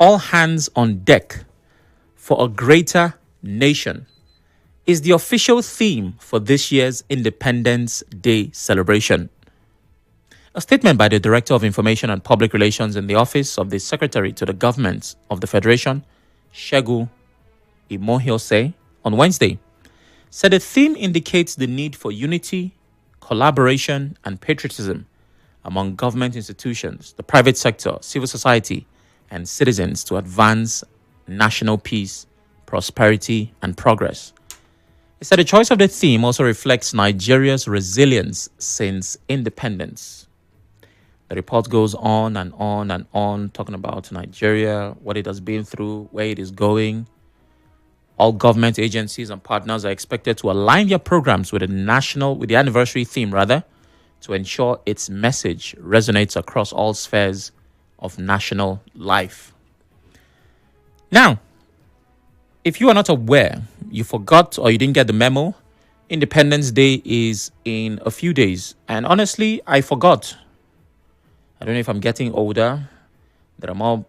all hands on deck for a greater nation is the official theme for this year's Independence Day celebration. A statement by the Director of Information and Public Relations in the Office of the Secretary to the Government of the Federation, Segun Imohiose, on Wednesday, said the theme indicates the need for unity, collaboration, and patriotism among government institutions, the private sector, civil society, and citizens to advance national peace, prosperity, and progress. He said the choice of the theme also reflects Nigeria's resilience since independence. The report goes on and on and on, talking about Nigeria, what it has been through, where it is going. All government agencies and partners are expected to align their programs with the anniversary theme, to ensure its message resonates across all spheres of national life. Now, if you are not aware, you forgot or you didn't get the memo, Independence Day is in a few days. And honestly, I forgot. I don't know if I'm getting older. There are more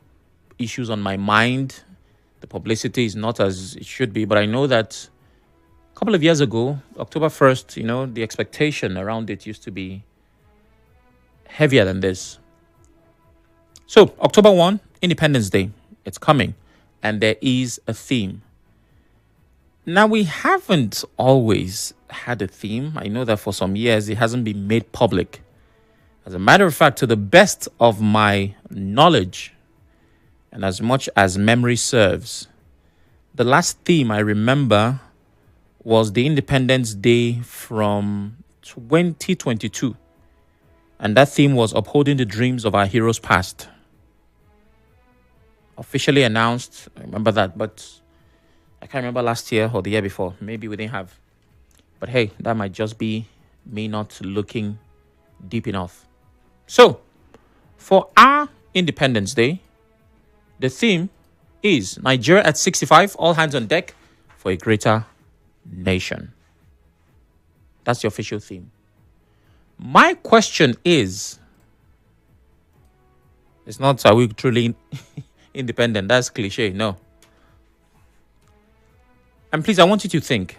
issues on my mind. The publicity is not as it should be. But I know that a couple of years ago, October 1st, the expectation around it used to be heavier than this. So, October 1, Independence Day. It's coming. And there is a theme. Now, we haven't always had a theme. I know that for some years, it hasn't been made public. As a matter of fact, to the best of my knowledge, and as much as memory serves, the last theme I remember was the Independence Day from 2022. And that theme was upholding the dreams of our heroes past. Officially announced, I remember that, but I can't remember last year or the year before. Maybe we didn't have. But hey, that might just be me not looking deep enough. So, for our Independence Day, the theme is Nigeria at 65, all hands on deck for a greater nation. That's the official theme. My question is, it's not, are we truly independent? That's cliche, no. And please, I want you to think.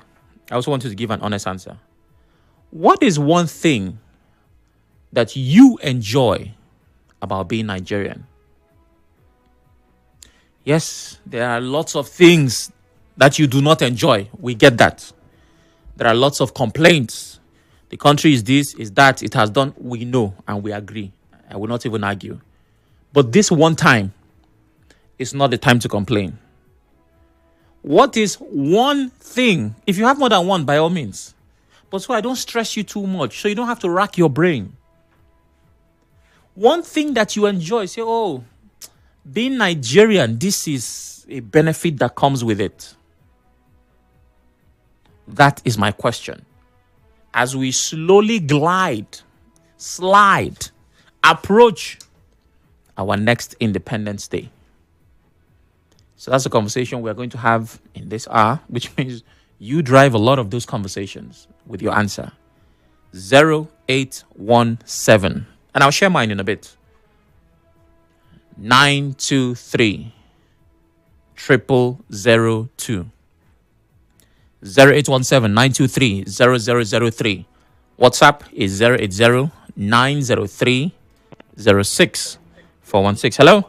I also want you to give an honest answer. What is one thing that you enjoy about being Nigerian? Yes, there are lots of things that you do not enjoy. We get that. There are lots of complaints. The country is this, is that, it has done. We know and we agree. I will not even argue. But this one time is not the time to complain. What is one thing? If you have more than one, by all means. But so I don't stress you too much, so you don't have to rack your brain. One thing that you enjoy, say, oh, being Nigerian, this is a benefit that comes with it. That is my question. As we slowly slide, approach our next Independence Day. So that's a conversation we're going to have in this hour, which means you drive a lot of those conversations with your answer. 0817. And I'll share mine in a bit. 923 0002. 0817 923 0003. WhatsApp is 080 903 06416. Hello?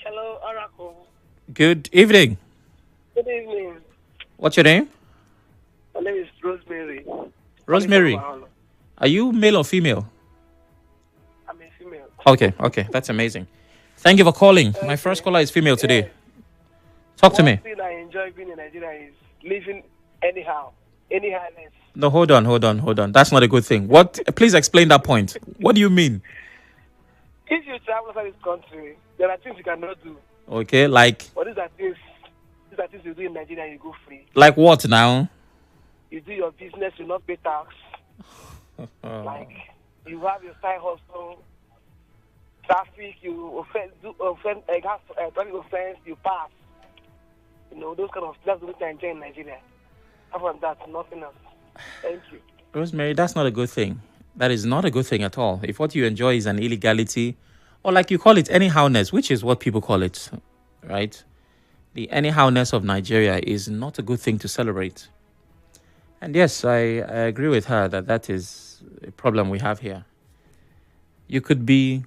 Hello, Oracle. Good evening. Good evening. What's your name? My name is Rosemary. Rosemary. Are you male or female? I'm a female. Okay. That's amazing. Thank you for calling. My first caller is female today. Talk to me. One thing I enjoy being in Nigeria is living anyhow. No, hold on. That's not a good thing. What? Please explain that point. What do you mean? If you travel outside this country, there are things you cannot do. Okay, like? But these are things you do in Nigeria, you go free. Like what now? You do your business, you not pay tax. Like, you have your side hustle, traffic, you traffic offense, you pass. Those kind of that's the way I enjoy in Nigeria. Apart from that, nothing else. Thank you. Rosemary, that's not a good thing. That is not a good thing at all. If what you enjoy is an illegality Or like you call it anyhowness, which is what people call it, right? The anyhowness of Nigeria is not a good thing to celebrate. And yes, I agree with her that that is a problem we have here. You could be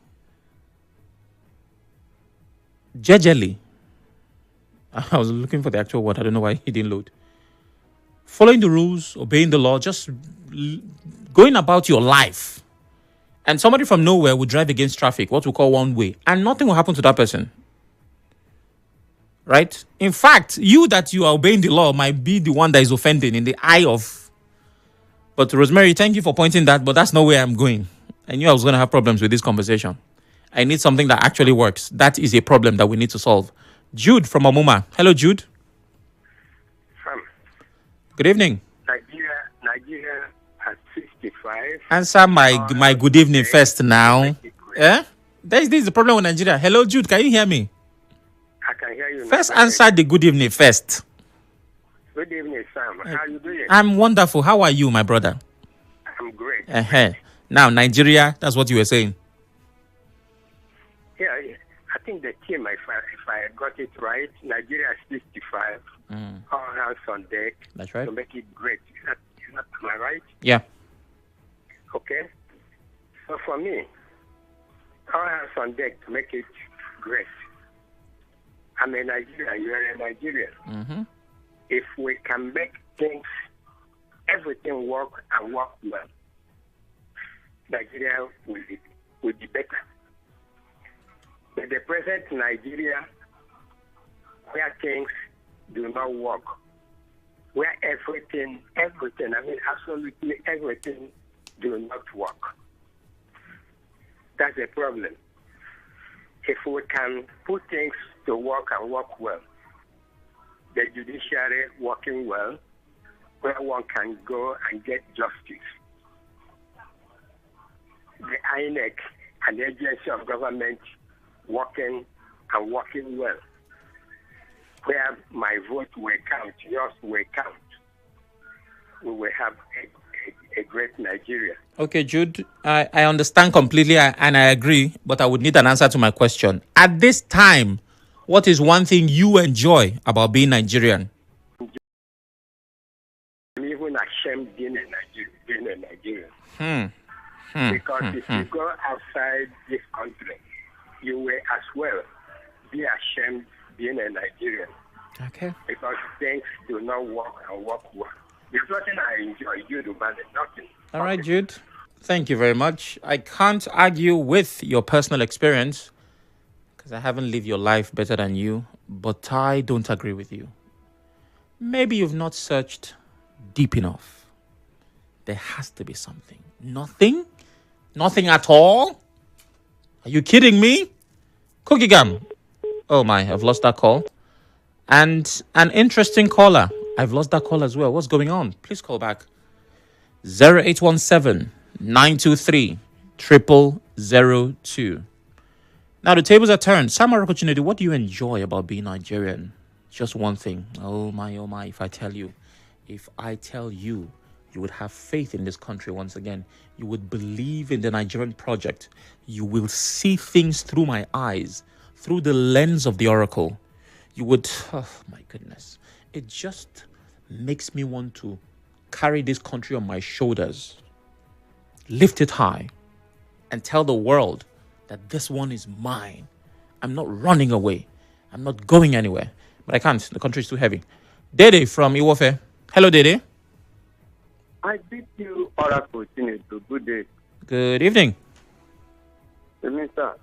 jejely. I was looking for the actual word. I don't know why he didn't load. Following the rules, obeying the law, just going about your life. And somebody from nowhere would drive against traffic, what we call one way, and nothing will happen to that person. Right? In fact, you that you are obeying the law might be the one that is offending in the eye of. But Rosemary, thank you for pointing that, but that's not where I'm going. I knew I was going to have problems with this conversation. I need something that actually works. That is a problem that we need to solve. Jude from Amuma. Hello, Jude. Sam. Good evening. Nigeria at 65. Answer my good evening first now. Eh? This is the problem with Nigeria. Hello, Jude. Can you hear me? I can hear you. First, answer the good evening first. Good evening, Sam. How are you doing? I'm wonderful. How are you, my brother? I'm great. Now, Nigeria, that's what you were saying. Yeah, I think the team, if I got it right, Nigeria is 65. All hands on deck. That's right. To make it great. Am I right? Yeah. Okay. So for me, all hands on deck to make it great. I'm a Nigerian. You are a Nigerian. Mm-hmm. If we can make things, everything work and work well, Nigeria will be better. But the present Nigeria, where things do not work, where everything, absolutely everything do not work, that's a problem. If we can put things to work and work well, the judiciary working well, where one can go and get justice, the INEC and the agency of government working and working well, where my vote will count, yours will count, we will have a great Nigeria. Okay, Jude, I understand completely and I agree, but I would need an answer to my question. At this time, what is one thing you enjoy about being Nigerian? I'm even ashamed being a Nigerian. Because if you go outside this country, you will as well be ashamed being a Nigerian. Okay. Because things do not work and work well. There's nothing I enjoy, Jude, about it, nothing. All right, Jude. Thank you very much. I can't argue with your personal experience because I haven't lived your life better than you, but I don't agree with you. Maybe you've not searched deep enough. There has to be something. Nothing? Nothing at all? Are you kidding me? Cookie gum. Oh my, I've lost that call. And an interesting caller. I've lost that call as well. What's going on? Please call back. 0817 923 0002. Now the tables are turned. Sam Chinedu, what do you enjoy about being Nigerian? Just one thing. Oh my, if I tell you, you would have faith in this country once again. You would believe in the Nigerian project. You will see things through my eyes, through the lens of the oracle. You would, oh my goodness. It just makes me want to carry this country on my shoulders, lift it high, and tell the world that this one is mine. I'm not running away. I'm not going anywhere. But I can't. The country is too heavy. Dede from Iwofe. Hello, Dede. I bid you Oracle Chinedu. Good day. Good evening. Minister.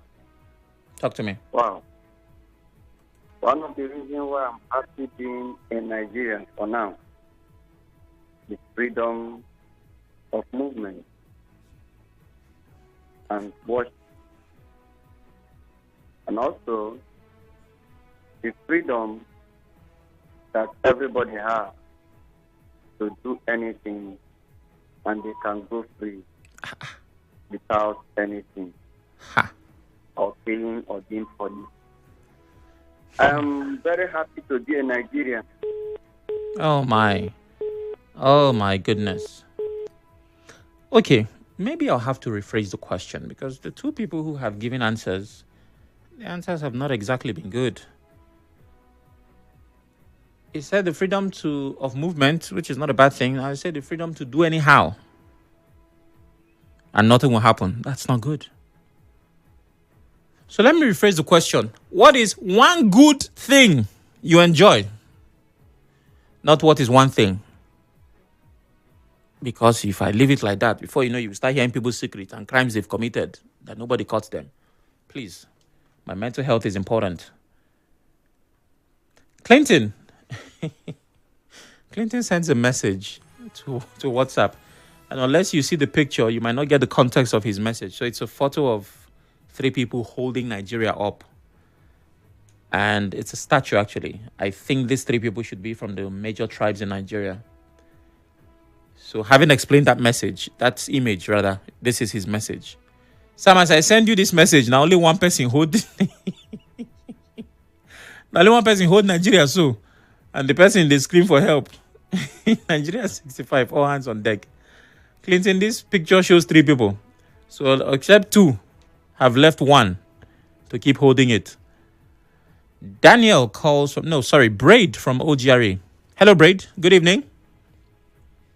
Talk to me. Wow. One of the reasons why I'm happy being in Nigeria for now is freedom of movement and worship. And also the freedom that everybody has to do anything and they can go free without anything or paying or being police. I'm very happy to be a Nigerian. Oh my goodness. Okay, maybe I'll have to rephrase the question because the two people who have given answers, the answers have not exactly been good. He said the freedom of movement, which is not a bad thing. I said the freedom to do anyhow. And nothing will happen. That's not good. So let me rephrase the question. What is one good thing you enjoy? Not what is one thing. Because if I leave it like that, before you know, you start hearing people's secrets and crimes they've committed that nobody caught them. Please, my mental health is important. Clinton sends a message to WhatsApp. And unless you see the picture, you might not get the context of his message. So it's a photo of 3 people holding Nigeria up. And it's a statue, actually. I think these 3 people should be from the major tribes in Nigeria. So having explained that message, that image rather, this is his message. Sam, as I send you this message, now only one person hold Nigeria, so. And the person, they scream for help. Nigeria 65, all hands on deck. Clinton, this picture shows 3 people. So except 2 have left 1 to keep holding it. Daniel calls from, Braid from OGRA. Hello, Braid. Good evening.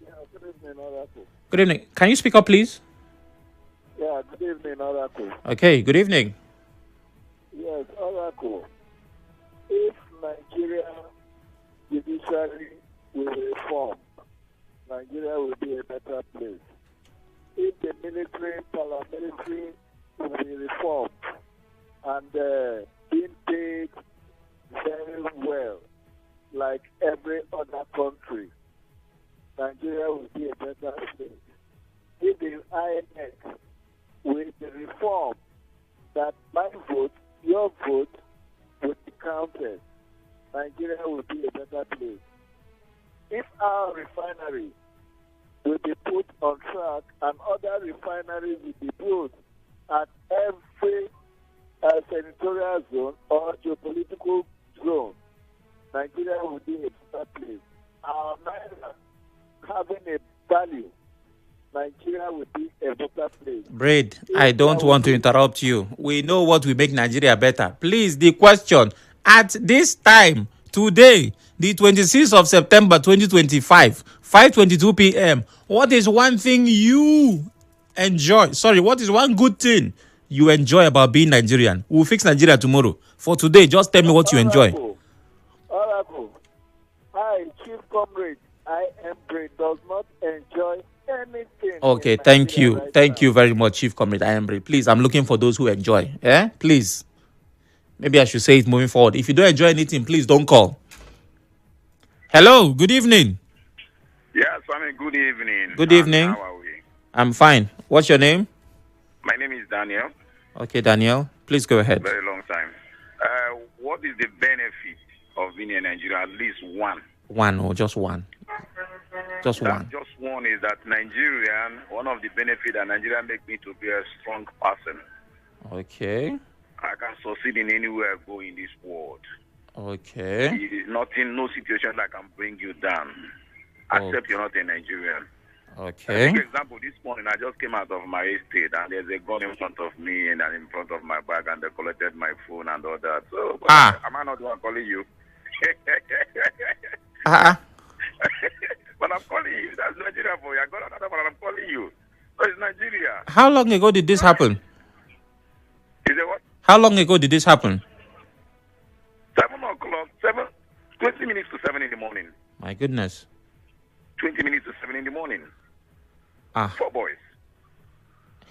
Yeah, good evening, Oracle. Good evening. Can you speak up, please? Yeah, good evening, Oracle. Okay, good evening. Yes, Oracle. If Nigeria judiciary will reform, Nigeria will be a better place. If the military, paramilitary will be reformed and being paid very well, like every other country, Nigeria will be a better place. If the INEC will be reformed, that my vote, your vote, will be counted, Nigeria will be a better place. If our refinery will be put on track and other refineries will be built at every senatorial zone or geopolitical zone, Nigeria will be a better place. Our naira having a value, Nigeria will be a better place. Braid, I don't want to interrupt you. We know what will make Nigeria better. Please, the question, at this time, today, the 26th of September 2025, 5:22 p.m., what is one thing you enjoy? Sorry, what is one good thing you enjoy about being Nigerian? We'll fix Nigeria tomorrow. For today, just tell me what you enjoy. Oracle, I, Chief Comrade, I am Braid, does not enjoy anything. Okay, thank you. Right thank now. you very much, Chief Comrade Ayembre. Please, I'm looking for those who enjoy. Yeah, please. Maybe I should say it moving forward. If you don't enjoy anything, please don't call. Hello, good evening. Yes, good evening. Good evening. How are we? I'm fine. What's your name? My name is Daniel. Okay, Daniel. Please go ahead. Very long time. What is the benefit of being in Nigeria? At least one. One or just one? Just one. Just one is that Nigerian, one of the benefits that Nigeria make me to be a strong person. Okay. I can succeed in anywhere I go in this world. Okay. It is nothing, no situation that can bring you down, except you're not a Nigerian. Okay. For example, this morning I just came out of my estate and there's a gun in front of me and in front of my bag and they collected my phone and all that. So, am I not the one calling you? But I'm calling you. That's Nigeria for you. I got another one and I'm calling you. So it's Nigeria. How long ago did this happen? Is it what? How long ago did this happen? 7 o'clock, 20 minutes to 7 in the morning. My goodness. 20 minutes to 7 in the morning. 4 boys.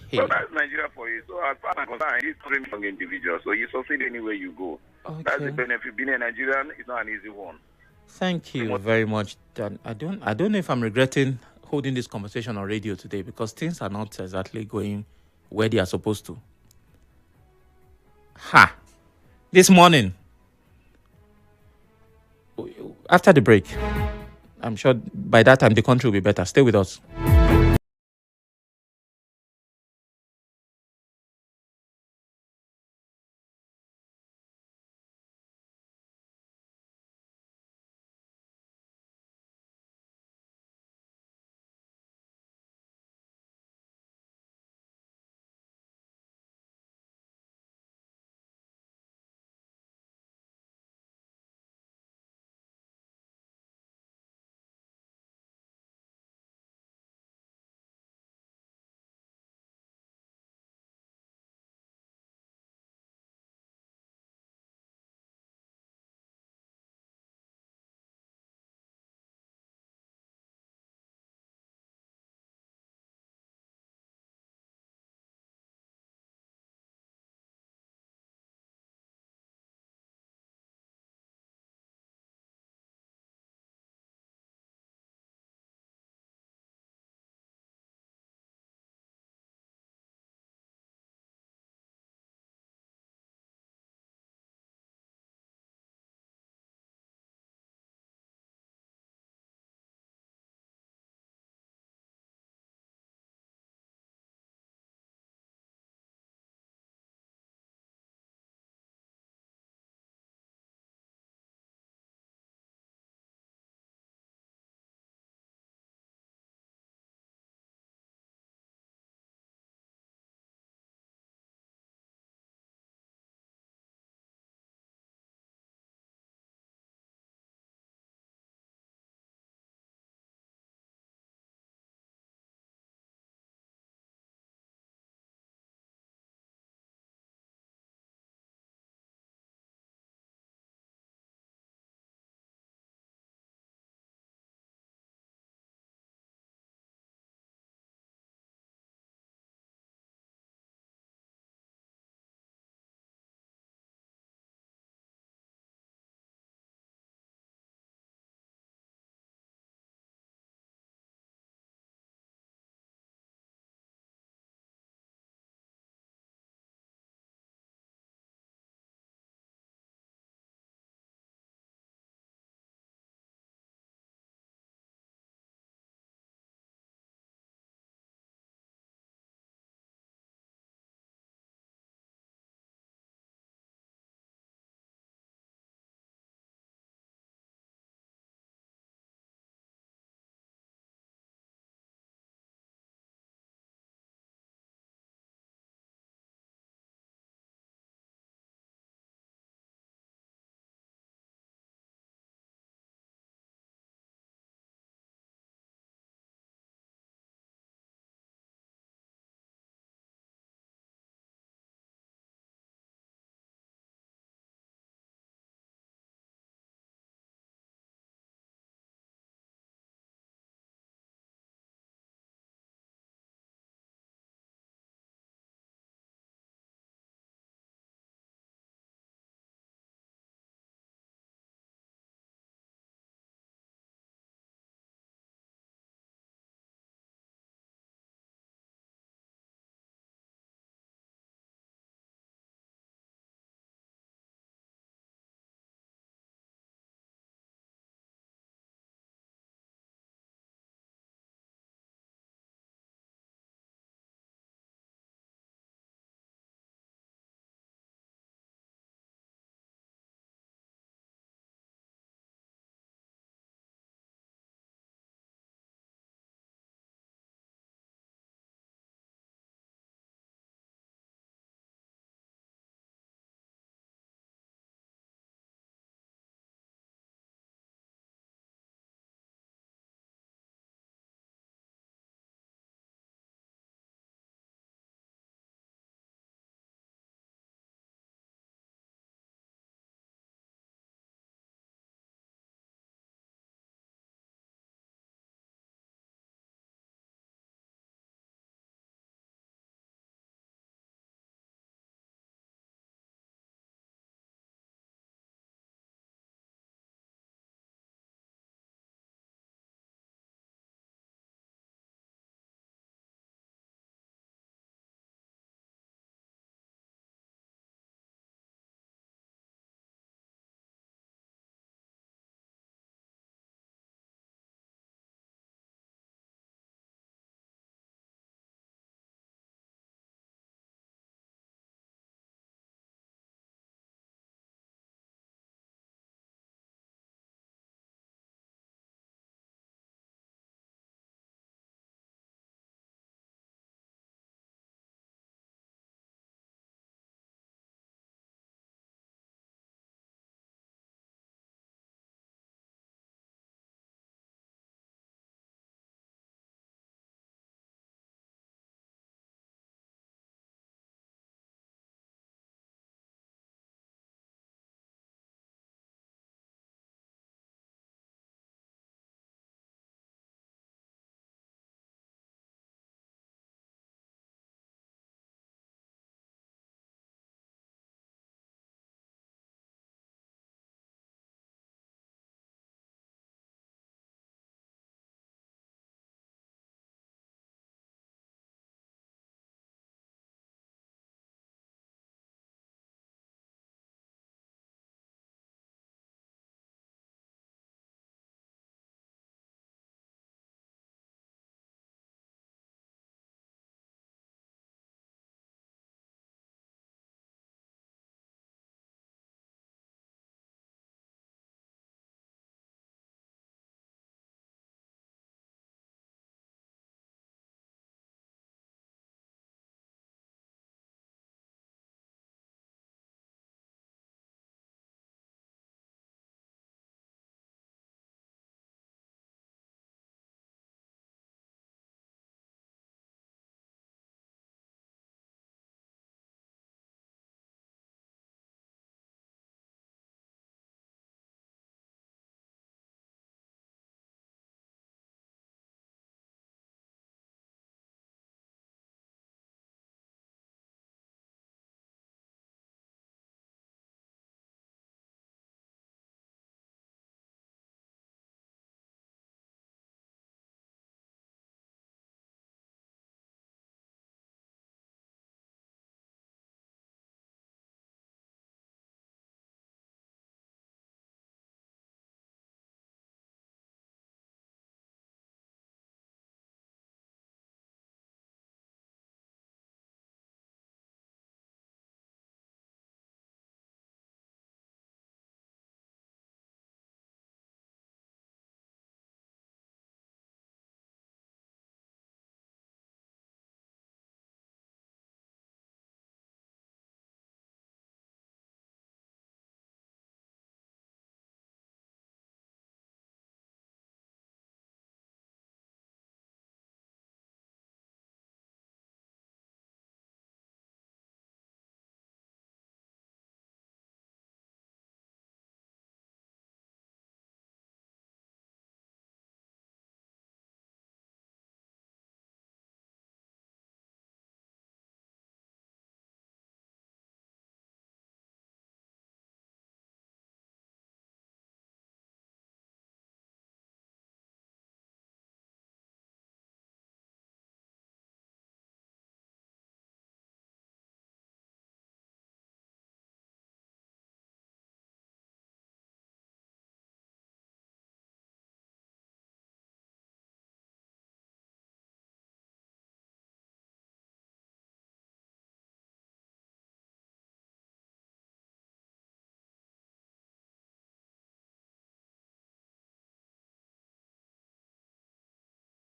Hey. So that's Nigeria for you. So as far as I'm concerned, he's 3 young individuals. So you succeed anywhere you go. Okay. That's the benefit. Being a Nigerian is not an easy one. Thank you very much, Dan. I don't know if I'm regretting holding this conversation on radio today because things are not exactly going where they are supposed to. This morning, after the break, I'm sure by that time the country will be better. Stay with us.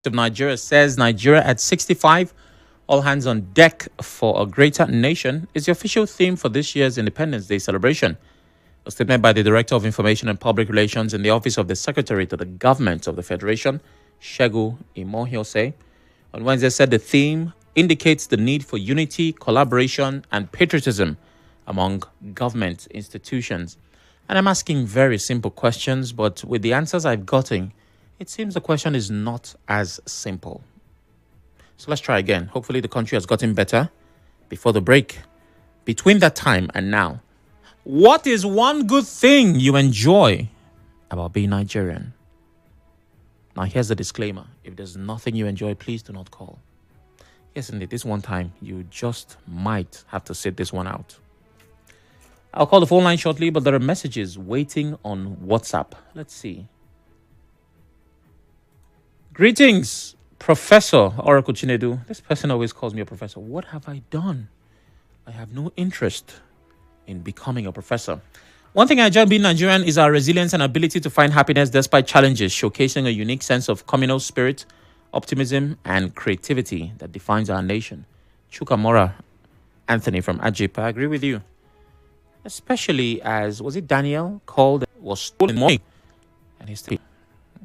of Nigeria says Nigeria at 65, all hands on deck for a greater nation is the official theme for this year's Independence Day celebration. A statement by the Director of Information and Public Relations in the Office of the Secretary to the Government of the Federation, Shegu Imohiose, on Wednesday said the theme indicates the need for unity, collaboration, and patriotism among government institutions. And I'm asking very simple questions, but with the answers I've gotten, it seems the question is not as simple. So let's try again. Hopefully the country has gotten better before the break. Between that time and now, what is one good thing you enjoy about being Nigerian? Now, here's the disclaimer. If there's nothing you enjoy, please do not call. Yes, indeed, this one time, you just might have to sit this one out. I'll call the phone line shortly, but there are messages waiting on WhatsApp. Let's see. Greetings, Professor Oracle Chinedu. This person always calls me a professor. What have I done? I have no interest in becoming a professor. One thing I enjoy being Nigerian is our resilience and ability to find happiness despite challenges, showcasing a unique sense of communal spirit, optimism, and creativity that defines our nation. Chukamora Anthony from Ajipa, I agree with you. Especially as, was it Daniel called, was stolen in the morning, and he's still,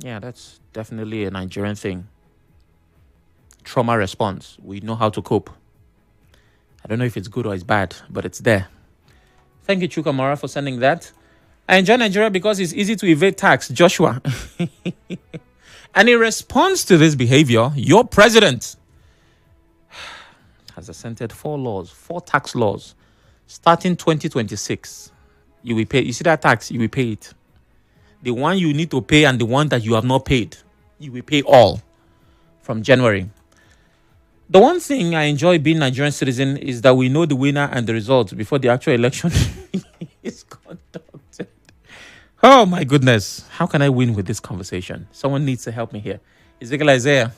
yeah, that's definitely a Nigerian thing. Trauma response. We know how to cope. I don't know if it's good or it's bad, but it's there. Thank you, Chukamora, for sending that. I enjoy Nigeria because it's easy to evade tax. Joshua. And in response to this behavior, your president has assented 4 tax laws, starting 2026. You will pay. You see that tax? You will pay it. The one you need to pay and the one that you have not paid, you will pay all from January. The one thing I enjoy being Nigerian citizen is that we know the winner and the results before the actual election is conducted. Oh my goodness. How can I win with this conversation? Someone needs to help me here. Ezekiel Isaiah.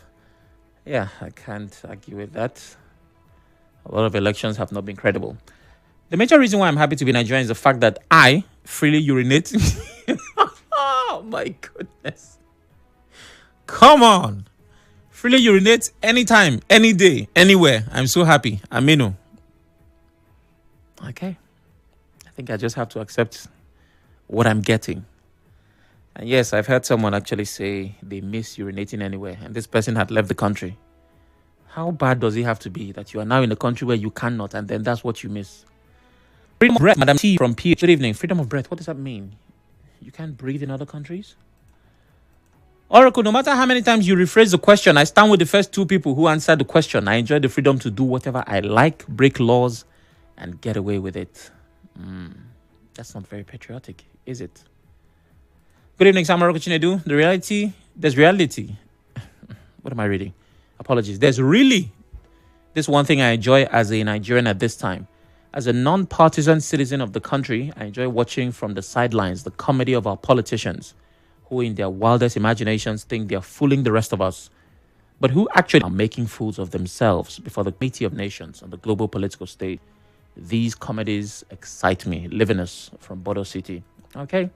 Yeah, I can't argue with that. A lot of elections have not been credible. The major reason why I'm happy to be Nigerian is the fact that I freely urinate. Oh my goodness. Come on. Freely urinate anytime, any day, anywhere. I'm so happy. Aminu. Okay. I think I just have to accept what I'm getting. And yes, I've heard someone actually say they miss urinating anywhere, and this person had left the country. How bad does it have to be that you are now in a country where you cannot, and then that's what you miss? Freedom of breath, Madam T from P. Good evening. Freedom of breath. What does that mean? You can't breathe in other countries? Oracle, no matter how many times you rephrase the question, I stand with the first 2 people who answered the question. I enjoy the freedom to do whatever I like, break laws, and get away with it. That's not very patriotic, is it? Good evening, Sam Chinedu. There's reality. What am I reading? Apologies. There's really this one thing I enjoy as a Nigerian at this time. As a non-partisan citizen of the country, I enjoy watching from the sidelines the comedy of our politicians, who in their wildest imaginations think they are fooling the rest of us, but who actually are making fools of themselves before the Committee of Nations on the global political stage. These comedies excite me. Livinus from Bodo City. Okay.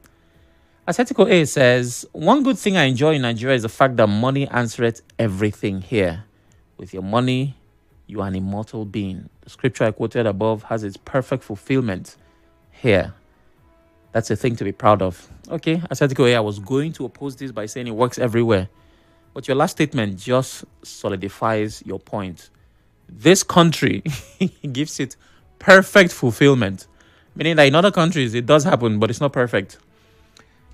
Asetico A says, one good thing I enjoy in Nigeria is the fact that money answereth everything here. With your money, you are an immortal being. The scripture I quoted above has its perfect fulfillment here. That's a thing to be proud of. Okay, Asetico A, I was going to oppose this by saying it works everywhere. But your last statement just solidifies your point. This country gives it perfect fulfillment. Meaning that in other countries, it does happen, but it's not perfect.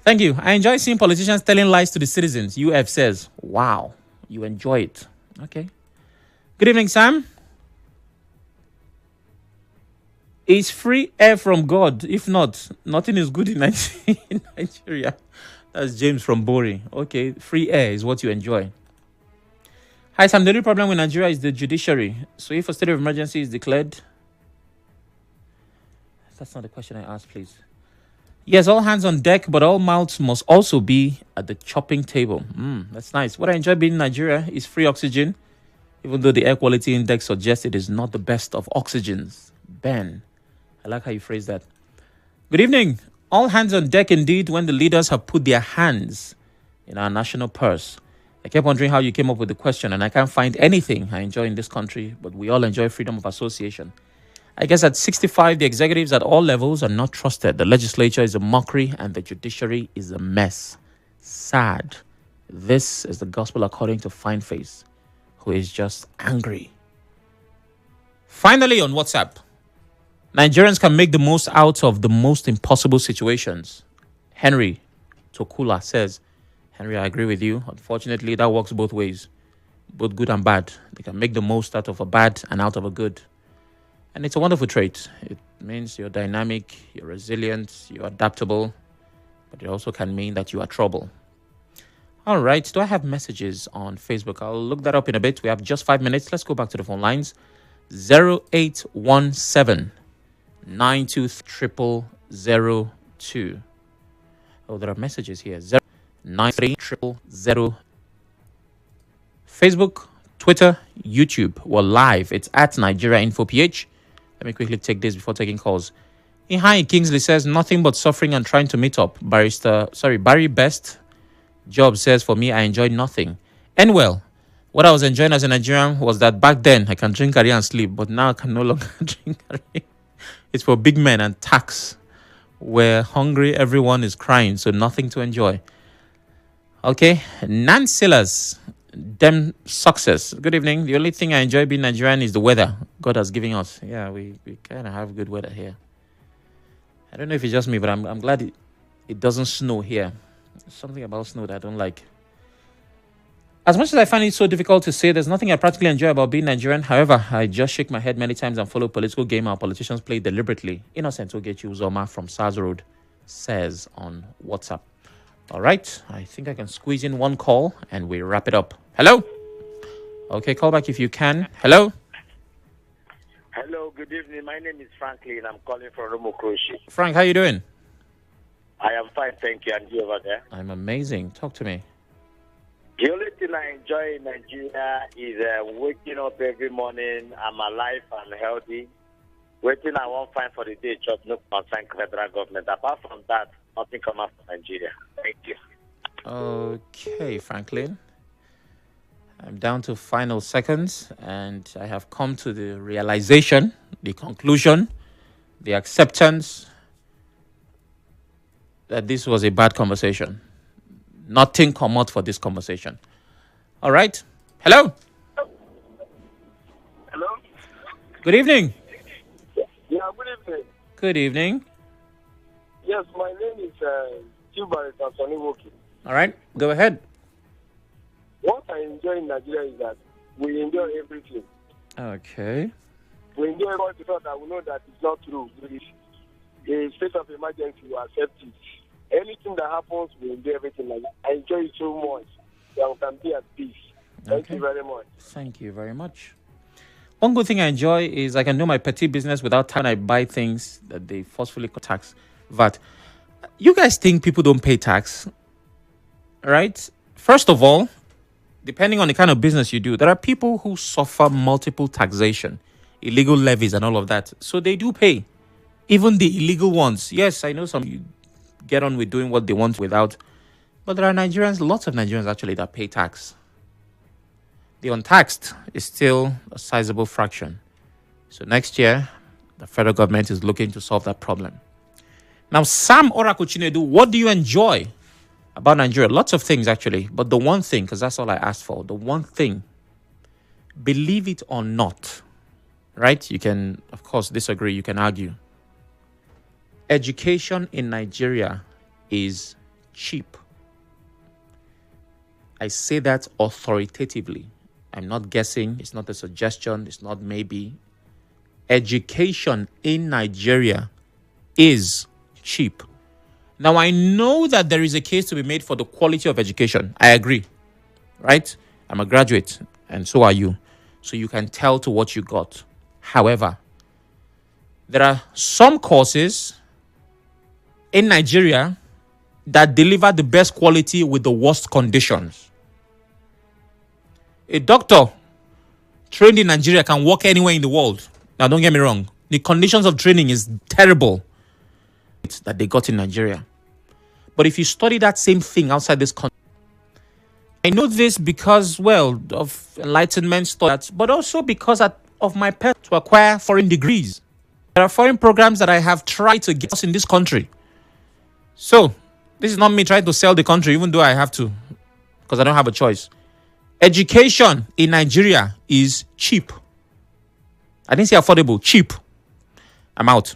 Thank you. I enjoy seeing politicians telling lies to the citizens. UF says, wow, you enjoy it. Okay. Good evening, Sam. Is free air from God? If not, nothing is good in Nigeria. That's James from Bori. Okay, free air is what you enjoy. Hi, Sam. The only problem with Nigeria is the judiciary. So if a state of emergency is declared... That's not the question I asked, please. Yes, all hands on deck, but all mouths must also be at the chopping table. That's nice. What I enjoy being in Nigeria is free oxygen, even though the air quality index suggests it is not the best of oxygens. Ben, I like how you phrase that. Good evening. All hands on deck indeed when the leaders have put their hands in our national purse I kept wondering how you came up with the question, and I can't find anything I enjoy in this country, but we all enjoy freedom of association. I guess at 65, the executives at all levels are not trusted. The legislature is a mockery, and the judiciary is a mess. Sad. This is the gospel according to Fine Face, who is just angry. Finally, on WhatsApp, Nigerians can make the most out of the most impossible situations. Henry Tokula says, Henry, I agree with you. Unfortunately, that works both ways, both good and bad. They can make the most out of a bad and out of a good. And it's a wonderful trait. It means you're dynamic, you're resilient, you're adaptable, but it also can mean that you are trouble. All right, do I have messages on Facebook? I'll look that up in a bit. We have just 5 minutes. Let's go back to the phone lines. 0817 923 Oh, there are messages here. 093 Facebook, Twitter, YouTube. We're live. It's at Nigeria Info PH. Let me quickly take this before taking calls. Hi, Kingsley says nothing but suffering and trying to meet up. Barry Best Job says, for me, I enjoyed nothing. And well, what I was enjoying as a Nigerian was that back then I can drink curry and sleep, but now I can no longer drink curry. It's for big men and tax. We're hungry, everyone is crying, so nothing to enjoy. Okay, Nan Silas, dem success. Good evening. The only thing I enjoy being Nigerian is the weather God has given us. Yeah, we kind of have good weather here. I don't know if it's just me, but I'm glad it doesn't snow here. There's something about snow that I don't like. As much as I find it so difficult to say, there's nothing I practically enjoy about being Nigerian. However, I just shake my head many times and follow political game our politicians play deliberately. Innocent Ogechi Uzoma from SARS Road says on WhatsApp. All right, I think I can squeeze in one call and we wrap it up. Hello? Okay, call back if you can. Hello? Hello, good evening. My name is Franklin. I'm calling from Romo Kroshi. Frank, how you doing? I am fine, thank you. And you over there? I'm amazing. Talk to me. The only thing I enjoy in Nigeria is waking up every morning. I'm alive and healthy. Waiting I won't find for the day, just no concern federal government. Apart from that, nothing come out from Nigeria. Thank you. Okay, Franklin. I'm down to final seconds, and I have come to the realization, the conclusion, the acceptance that this was a bad conversation. Nothing come out for this conversation. All right. Hello. Hello? Good evening. Yeah, good evening. Good evening. Yes, my name is Tubari Woki. All right. Go ahead. What I enjoy in Nigeria is that we enjoy everything. Okay. We enjoy everything that we know that it's not true. The state of emergency, we accept it. Anything that happens, we enjoy everything. Like I enjoy it so much that we can be at peace. Thank you very much. Thank you very much. One good thing I enjoy is I can do my petty business without time. I buy things that they forcefully tax VAT. You guys think people don't pay tax, right? First of all, depending on the kind of business you do, there are people who suffer multiple taxation, illegal levies and all of that. So they do pay. Even the illegal ones. Yes, I know some you get on with doing what they want without. But there are Nigerians, lots of Nigerians actually, that pay tax. The untaxed is still a sizable fraction. So next year, the federal government is looking to solve that problem. Now, Sam Chinedu, what do you enjoy about Nigeria? Lots of things, actually. But the one thing, because that's all I asked for, the one thing, believe it or not, right? You can, of course, disagree. You can argue. Education in Nigeria is cheap. I say that authoritatively. I'm not guessing. It's not a suggestion. It's not maybe. Education in Nigeria is cheap. Now, I know that there is a case to be made for the quality of education. I agree, right? I'm a graduate, and so are you. So you can tell to what you got. However, there are some courses in Nigeria that deliver the best quality with the worst conditions. A doctor trained in Nigeria can work anywhere in the world. Now, don't get me wrong. The conditions of training is terrible that they got in Nigeria. But if you study that same thing outside this country, I know this because, well, of enlightenment studies, but also because of my purpose to acquire foreign degrees. There are foreign programs that I have tried to get us in this country. So, this is not me trying to sell the country, even though I have to, because I don't have a choice. Education in Nigeria is cheap. I didn't say affordable, cheap. I'm out.